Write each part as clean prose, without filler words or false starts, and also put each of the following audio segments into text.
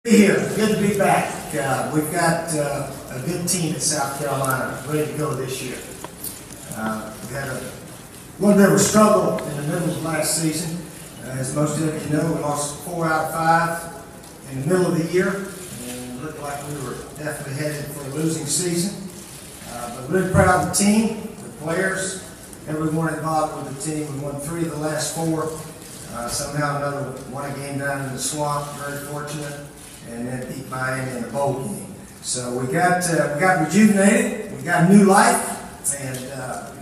Here, good to be back. We've got a good team in South Carolina ready to go this year. We had a little bit of a struggle in the middle of last season. As most of you know, we lost 4 out of 5 in the middle of the year, and it looked like we were definitely headed for a losing season. But really proud of the team, the players, everyone involved with the team. We won 3 of the last 4. Somehow another won a game down in the swamp, very fortunate, and then beat Miami in the bowl game. So we got rejuvenated, we got a new life, and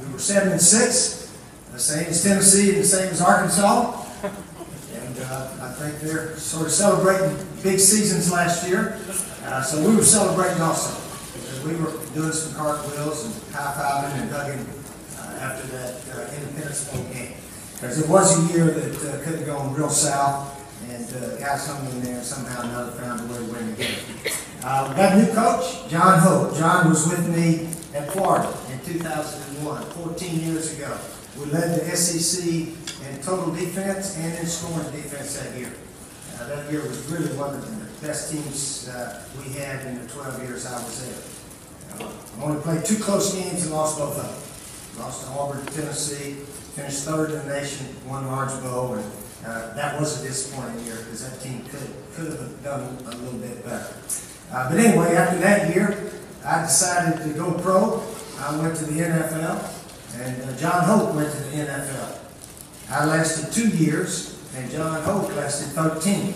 we were 7-6, the same as Tennessee and the same as Arkansas. And I think they're sort of celebrating big seasons last year. So we were celebrating also, because we were doing some cartwheels and high-fiving and hugging after that Independence Bowl game. Because it was a year that could have gone real south, and guys hung in there and somehow or another found a way to win the game. We got a new coach, John Hope. John was with me at Florida in 2001, 14 years ago. We led the SEC in total defense and in scoring defense that year. That year was really one of the best teams we had in the 12 years I was there. I only played 2 close games and lost both of them. Lost to Auburn, Tennessee. Finished 3rd in the nation, won Orange Bowl, and that was a disappointing year because that team could have done a little bit better. But anyway, after that year, I decided to go pro. I went to the NFL, and John Hope went to the NFL. I lasted 2 years, and John Hope lasted 13.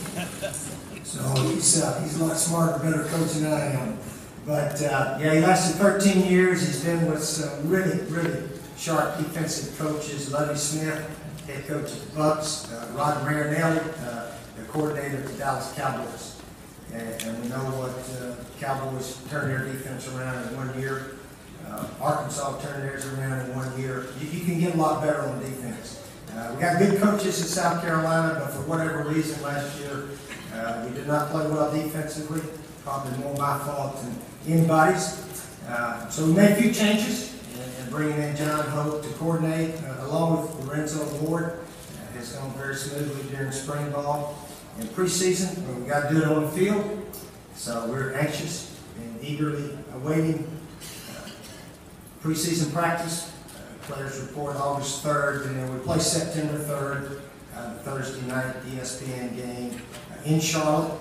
So he's a lot smarter, better coach than I am. But yeah, he lasted 13 years. He's been with some really sharp defensive coaches, Lovie Smith, head coach of the Bucks, Rod Marinelli, the coordinator of the Dallas Cowboys. And we know what Cowboys turned their defense around in 1 year. Arkansas turned theirs around in 1 year. You can get a lot better on defense. We got good coaches in South Carolina, but for whatever reason last year, we did not play well defensively. Probably more my fault than anybody's. So we made a few changes. Bringing in John Hope to coordinate, along with Lorenzo Ward, has gone very smoothly during spring ball and preseason. But we got to do it on the field, so we're anxious and eagerly awaiting preseason practice. Players report August 3rd, and then we play September 3rd, Thursday night ESPN game in Charlotte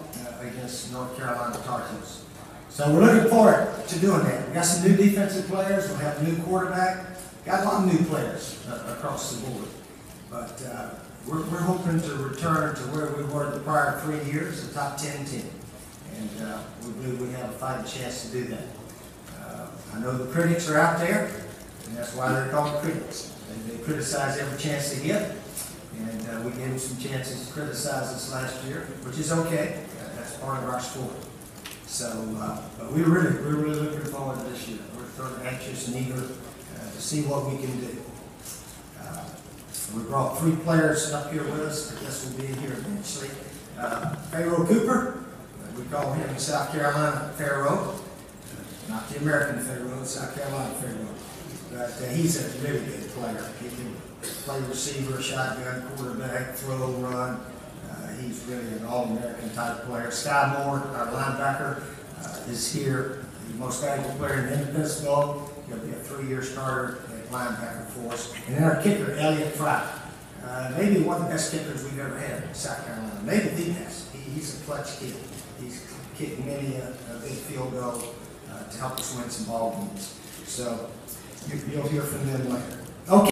against North Carolina Tar Heels. So we're looking forward to doing that. We got some new defensive players. We'll have a new quarterback. Got a lot of new players across the board. But we're hoping to return to where we were the prior 3 years, the top 10 team. And we believe we have a fighting chance to do that. I know the critics are out there, and that's why they're called critics. They criticize every chance they get. And we gave them some chances to criticize us last year, which is okay. That's part of our sport. So, but we're really looking forward to this year. We're sort of anxious and eager to see what we can do. We brought 3 players up here with us. I guess we'll be in here eventually. Pharaoh Cooper, we call him in South Carolina Pharaoh, not the American Pharaoh, South Carolina Pharaoh. But he's a really good player. He can play receiver, shotgun, quarterback, throw, run. He's really an all-American type player. Sky Moore, our linebacker, is here. He's the most valuable player in the Independence Bowl. He'll be a 3-year starter at linebacker for us. And then our kicker, Elliott Fry. Maybe one of the best kickers we've ever had in South Carolina. Maybe the best. He's a clutch kid. He's kicked many a big field goal to help us win some ball games. So you'll hear from them later. Okay.